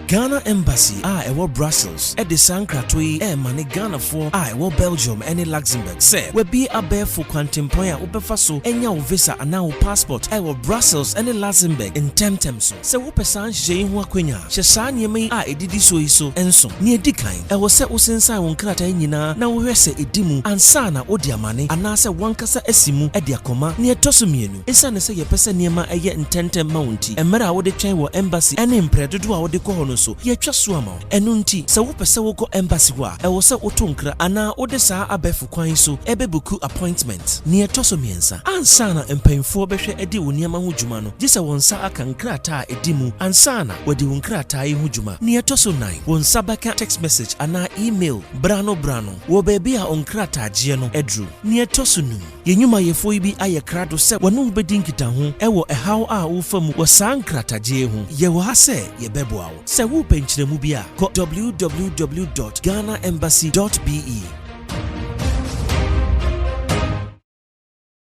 Ghana Embassy ewo Brussels de sankratoyi mane Ghana for ewo Belgium ene Luxembourg se we bi abefo kwantempoint a wobefa so enya wo visa ana wo passport ewo Brussels ene Luxembourg intemtem so se wo pesan hye ho akwanya hye saa niema yi edidi so yi so enso ne edikan ewo se wo sensan wo nkrata nyina na wo hwese edimu ansa na odi amane ana se wankasa asimu de akoma ne etoso mienu esa ne se ye pese niema eye intemtem mounti emera wo de twen wo embassy ene mpredodo a wo de ko hono so ye twa so ama enu nti se wo pese wo ko embassy ho a ewo se wo tonkra ana wo de saa abefu kwan so ebebuku appointment ne etoso miensa ansa na empanfo behwe edi wo niema ho djuma no gise won sa aka nkrata edimu ansa na wodi wo nkrata yi ho djuma ne etoso 9 won sa baka text message ana email brano wo bebi a onkrata agye no edru ne etoso nu yenyuma yefo yi bi aye krado se wonu obedi nkita ho ewo ehaw a wo fam wo saa nkrata gye ho ye wo ha se ye beboa wo se wo penkyeremu bi a www.ghanaembassy.be